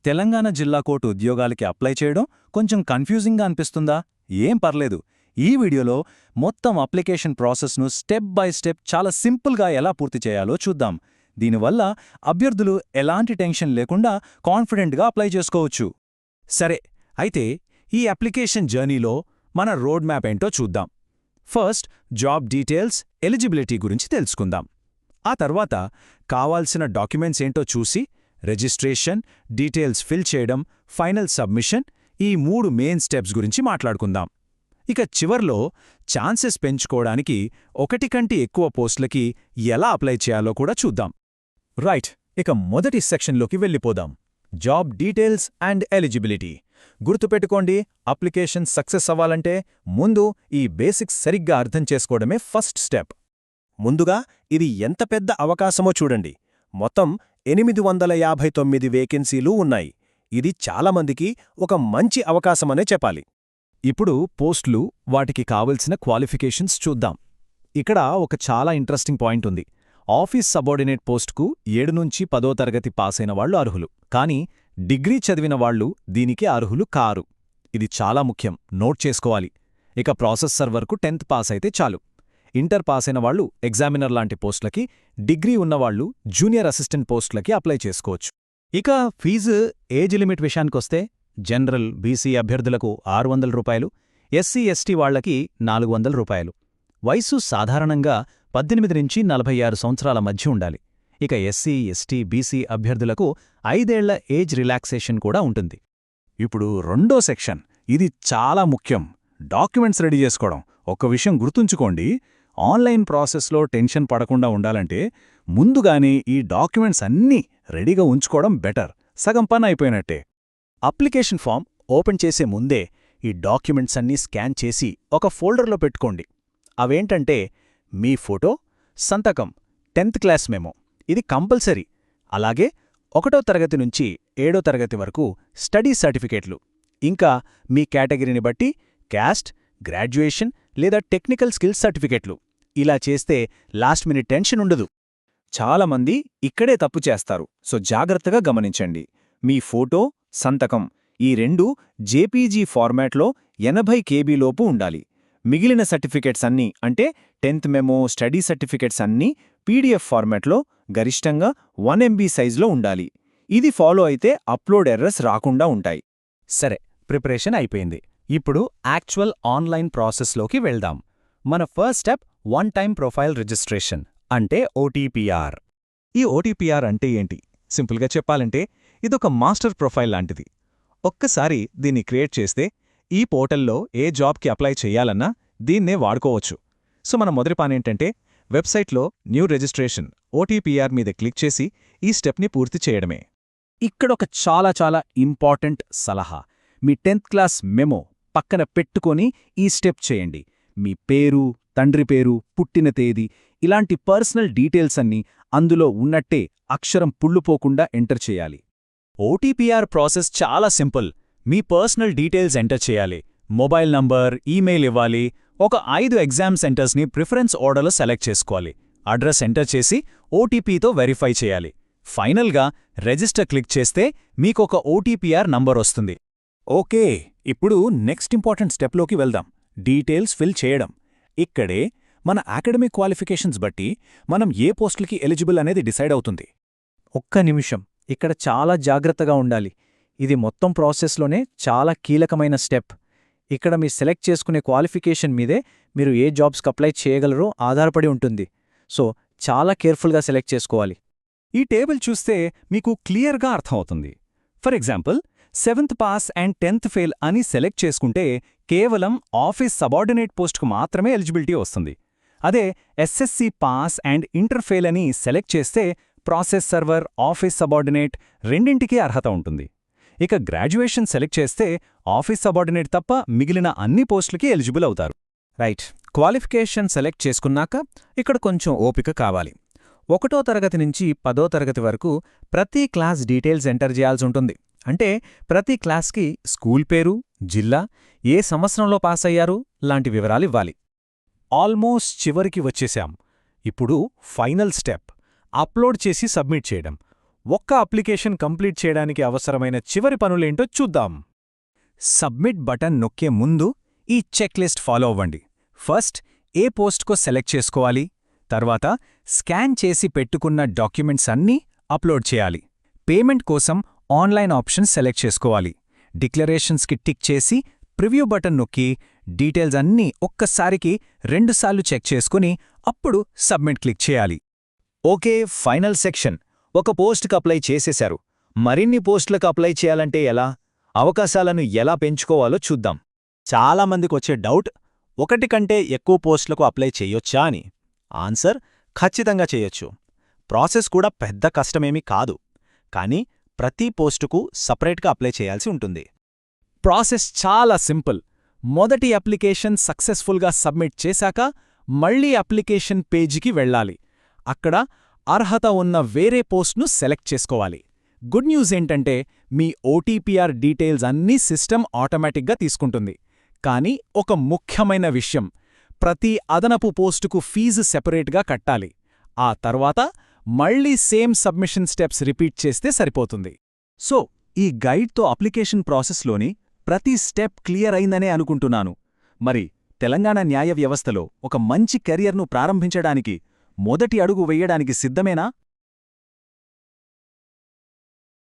తెలంగాణ జిల్లా కోర్టు ఉద్యోగాలకి అప్లై చేయడం కొంచెం కన్ఫ్యూజింగ్గా అనిపిస్తుందా? ఏం పర్లేదు. ఈ వీడియోలో మొత్తం అప్లికేషన్ ప్రాసెస్ను స్టెప్ బై స్టెప్ చాలా సింపుల్గా ఎలా పూర్తి చేయాలో చూద్దాం. దీనివల్ల అభ్యర్థులు ఎలాంటి టెన్షన్ లేకుండా కాన్ఫిడెంట్గా అప్లై చేసుకోవచ్చు. సరే, అయితే ఈ అప్లికేషన్ జర్నీలో మన రోడ్ మ్యాప్ ఏంటో చూద్దాం. ఫస్ట్ జాబ్ డీటెయిల్స్, ఎలిజిబిలిటీ గురించి తెలుసుకుందాం. ఆ తర్వాత కావాల్సిన డాక్యుమెంట్స్ ఏంటో చూసి రిజిస్ట్రేషన్, డీటెయిల్స్ ఫిల్ చేయడం, ఫైనల్ సబ్మిషన్, ఈ 3 మెయిన్ స్టెప్స్ గురించి మాట్లాడుకుందాం. ఇక చివర్లో ఛాన్సెస్ పెంచుకోవడానికి 1 కంటే ఎక్కువ పోస్టులకి ఎలా అప్లై చేయాలో కూడా చూద్దాం. రైట్, ఇక మొదటి సెక్షన్లోకి వెళ్ళిపోదాం. Job details and eligibility. గుర్తుపెట్టుకోండి, అప్లికేషన్ సక్సెస్ అవ్వాలంటే ముందు ఈ బేసిక్స్ సరిగ్గా అర్థం చేసుకోవడమే ఫస్ట్ స్టెప్. ముందుగా ఇది ఎంత పెద్ద అవకాశమో చూడండి. మొత్తం 859 వేకెన్సీలు ఉన్నాయి. ఇది చాలామందికి ఒక మంచి అవకాశమనే చెప్పాలి. ఇప్పుడు పోస్టులు, వాటికి కావలసిన క్వాలిఫికేషన్స్ చూద్దాం. ఇక్కడ ఒక చాలా ఇంట్రెస్టింగ్ పాయింట్ ఉంది. ఆఫీస్ సబార్డినేట్ పోస్టుకు 7 నుంచి 10వ తరగతి పాసైన వాళ్లు అర్హులు. కానీ డిగ్రీ చదివిన వాళ్లు దీనికి అర్హులు కారు. ఇది చాలా ముఖ్యం, నోట్ చేసుకోవాలి. ఇక ప్రాసెస్ సర్వర్కు 10th పాస్ అయితే చాలు. ఇంటర్ పాసైన వాళ్లు ఎగ్జామినర్ లాంటి పోస్టులకి, డిగ్రీ ఉన్నవాళ్లు జూనియర్ అసిస్టెంట్ పోస్టులకి అప్లై చేసుకోవచ్చు. ఇక ఫీజు, ఏజ్ లిమిట్ విషయానికొస్తే జనరల్, బీసీ అభ్యర్థులకు 600 రూపాయలు, ఎస్సీ ఎస్టీ వాళ్లకి 400 రూపాయలు. వయస్సు సాధారణంగా 18 నుంచి 46 సంవత్సరాల మధ్య ఉండాలి. ఇక ఎస్సీ, ఎస్టీ, బీసీ అభ్యర్థులకు 5 ఏళ్ల ఏజ్ రిలాక్సేషన్ కూడా ఉంటుంది. ఇప్పుడు రెండో సెక్షన్, ఇది చాలా ముఖ్యం. డాక్యుమెంట్స్ రెడీ చేసుకోవడం. ఒక్క విషయం గుర్తుంచుకోండి, ఆన్లైన్ ప్రాసెస్లో టెన్షన్ పడకుండా ఉండాలంటే ముందుగానే ఈ డాక్యుమెంట్స్ అన్నీ రెడీగా ఉంచుకోవడం బెటర్. సగం పని అయిపోయినట్టే. అప్లికేషన్ ఫామ్ ఓపెన్ చేసే ముందే ఈ డాక్యుమెంట్స్ అన్నీ స్కాన్ చేసి ఒక ఫోల్డర్లో పెట్టుకోండి. అవేంటంటే మీ ఫోటో, సంతకం, 10th క్లాస్ మెమో, ఇది కంపల్సరీ. అలాగే 1వ తరగతి నుంచి 7వ తరగతి వరకు స్టడీ సర్టిఫికేట్లు, ఇంకా మీ కేటగిరీని బట్టి క్యాస్ట్, గ్రాడ్యుయేషన్ లేదా టెక్నికల్ స్కిల్స్ సర్టిఫికేట్లు. ఇలా చేస్తే లాస్ట్ మినిట్ టెన్షన్ ఉండదు. చాలామంది ఇక్కడే తప్పు చేస్తారు, సో జాగ్రత్తగా గమనించండి. మీ ఫోటో, సంతకం ఈ 2 జేపీజీ ఫార్మాట్లో 80 KB లోపు ఉండాలి. మిగిలిన సర్టిఫికేట్స్ అన్నీ, అంటే 10th మెమో, స్టడీ సర్టిఫికేట్స్ అన్నీ పీడీఎఫ్ ఫార్మాట్లో గరిష్టంగా 1 MB సైజులో ఉండాలి. ఇది ఫాలో అయితే అప్లోడ్ ఎర్రర్స్ రాకుండా ఉంటాయి. సరే, ప్రిపరేషన్ అయిపోయింది. ఇప్పుడు యాక్చువల్ ఆన్లైన్ ప్రాసెస్లోకి వెళ్దాం. మన first step one time profile registration, అంటే ఓటీపీఆర్. ఈ ఓటీపీఆర్ అంటే ఏంటి? సింపుల్గా చెప్పాలంటే ఇదొక మాస్టర్ ప్రొఫైల్ లాంటిది. ఒక్కసారి దీన్ని క్రియేట్ చేస్తే ఈ పోర్టల్లో ఏ జాబ్కి అప్లై చెయ్యాలన్నా దీన్నే వాడుకోవచ్చు. సో మన మొదటి పనేంటంటే వెబ్సైట్లో న్యూ రిజిస్ట్రేషన్ ఓటీపీఆర్ మీద క్లిక్ చేసి ఈ స్టెప్ని పూర్తి చేయడమే. ఇక్కడొక చాలా ఇంపార్టెంట్ సలహా. మీ 10th క్లాస్ మెమో పక్కన పెట్టుకొని ఈ స్టెప్ చేయండి. మీ పేరు, తండ్రి పేరు, పుట్టిన తేదీ, ఇలాంటి పర్సనల్ డీటెయిల్స్ అన్నీ అందులో ఉన్నట్టే అక్షరం పుళ్ళుపోకుండా ఎంటర్ చేయాలి. ఓటీపీఆర్ ప్రాసెస్ చాలా సింపుల్. మీ పర్సనల్ డీటెయిల్స్ ఎంటర్ చేయాలి, మొబైల్ నంబర్, ఈమెయిల్ ఇవ్వాలి. ఒక 5 ఎగ్జామ్ సెంటర్స్ని ప్రిఫరెన్స్ ఆర్డర్లో సెలెక్ట్ చేసుకోవాలి. అడ్రస్ ఎంటర్ చేసి ఓటీపీతో వెరిఫై చేయాలి. ఫైనల్గా రిజిస్టర్ క్లిక్ చేస్తే మీకొక ఓటీపీఆర్ నంబర్ వస్తుంది. ఓకే, ఇప్పుడు నెక్స్ట్ ఇంపార్టెంట్ స్టెప్లోకి వెళ్దాం. డీటెయిల్స్ ఫిల్ చేయడం. ఇక్కడే మన అకాడమిక్ క్వాలిఫికేషన్స్ బట్టి మనం ఏ పోస్టులకి ఎలిజిబుల్ అనేది డిసైడ్ అవుతుంది. ఒక్క నిమిషం, ఇక్కడ చాలా జాగ్రత్తగా ఉండాలి. ఇది మొత్తం ప్రాసెస్లోనే చాలా కీలకమైన స్టెప్. ఇక్కడ మీ సెలెక్ట్ చేసుకునే క్వాలిఫికేషన్ మీదే మీరు ఏ జాబ్స్కి అప్లై చేయగలరో ఆధారపడి ఉంటుంది. సో చాలా కేర్ఫుల్గా సెలెక్ట్ చేసుకోవాలి. ఈ టేబుల్ చూస్తే మీకు క్లియర్గా అర్థమవుతుంది. For example, 7th pass and 10th fail అని సెలెక్ట్ చేసుకుంటే కేవలం ఆఫీస్ సబార్డినేట్ పోస్ట్కు మాత్రమే ఎలిజిబిలిటీ వస్తుంది. అదే SSC pass and inter fail అని సెలెక్ట్ చేస్తే ప్రాసెస్ సర్వర్, ఆఫీస్ సబార్డినేట్ రెండింటికీ అర్హత ఉంటుంది. ఇక గ్రాడ్యుయేషన్ సెలెక్ట్ చేస్తే ఆఫీస్ సబార్డినేట్ తప్ప మిగిలిన అన్ని పోస్టులకి ఎలిజిబుల్ అవుతారు. రైట్, క్వాలిఫికేషన్ సెలెక్ట్ చేసుకున్నాక ఇక్కడ కొంచెం ఓపిక కావాలి. 1వ తరగతి నుంచి 10వ తరగతి వరకు ప్రతి క్లాస్ డీటెయిల్స్ ఎంటర్ చేయాల్సి ఉంటుంది. అంటే ప్రతి క్లాస్కి స్కూల్ పేరు, జిల్లా, ఏ సంవత్సరంలో పాస్ అయ్యారు లాంటి వివరాలివ్వాలి. ఆల్మోస్ట్ చివరికి వచ్చేశాం. ఇప్పుడు ఫైనల్ స్టెప్, అప్లోడ్ చేసి సబ్మిట్ చేయడం. ఒక్క అప్లికేషన్ కంప్లీట్ చేయడానికి అవసరమైన చివరి పనులేంటో చూద్దాం. సబ్మిట్ బటన్ నొక్కే ముందు ఈ చెక్ లిస్ట్ ఫాలో అవ్వండి. ఫస్ట్ ఏ పోస్ట్కో సెలెక్ట్ చేసుకోవాలి. తర్వాత స్కాన్ చేసి పెట్టుకున్న డాక్యుమెంట్స్ అన్నీ అప్లోడ్ చేయాలి. పేమెంట్ కోసం ఆన్లైన్ ఆప్షన్ సెలెక్ట్ చేసుకోవాలి. డిక్లరేషన్స్కి టిక్ చేసి ప్రివ్యూ బటన్ నొక్కి డీటెయిల్స్ అన్నీ ఒక్కసారికి 2 సార్లు చెక్ చేసుకుని అప్పుడు సబ్మిట్ క్లిక్ చేయాలి. Okay, final section. ఒక పోస్ట్కి అప్లై చేసేశారు. మరిన్ని పోస్టులకు అప్లై చేయాలంటే ఎలా? అవకాశాలను ఎలా పెంచుకోవాలో చూద్దాం. చాలామందికొచ్చే డౌట్, 1 కంటే ఎక్కువ పోస్టులకు అప్లై చెయ్యొచ్చా అని. ఆన్సర్ ఖచ్చితంగా చెయ్యొచ్చు. ప్రాసెస్ కూడా పెద్ద కష్టమేమీ కాదు. కానీ ప్రతి పోస్టుకు సపరేట్గా అప్లై చేయాల్సి ఉంటుంది. ప్రాసెస్ చాలా సింపుల్. మొదటి అప్లికేషన్ సక్సెస్ఫుల్గా సబ్మిట్ చేశాక మళ్ళీ అప్లికేషన్ పేజీకి వెళ్ళాలి. అక్కడ అర్హత ఉన్న వేరే పోస్ట్ను సెలెక్ట్ చేసుకోవాలి. గుడ్ న్యూస్ ఏంటంటే మీ ఓటీపీఆర్ డీటెయిల్స్ అన్నీ సిస్టమ్ ఆటోమేటిక్గా తీసుకుంటుంది. కానీ ఒక ముఖ్యమైన విషయం, ప్రతి అదనపు పోస్టుకు ఫీజు సెపరేట్గా కట్టాలి. ఆ తర్వాత మళ్ళీ సేమ్ సబ్మిషన్ స్టెప్స్ రిపీట్ చేస్తే సరిపోతుంది. సో ఈ గైడ్తో అప్లికేషన్ ప్రాసెస్లోని ప్రతి స్టెప్ క్లియర్ అయిందనే అనుకుంటున్నాను. మరి తెలంగాణ న్యాయ వ్యవస్థలో ఒక మంచి కెరియర్ను ప్రారంభించడానికి మొదటి అడుగు వెయ్యడానికి సిద్ధమేనా?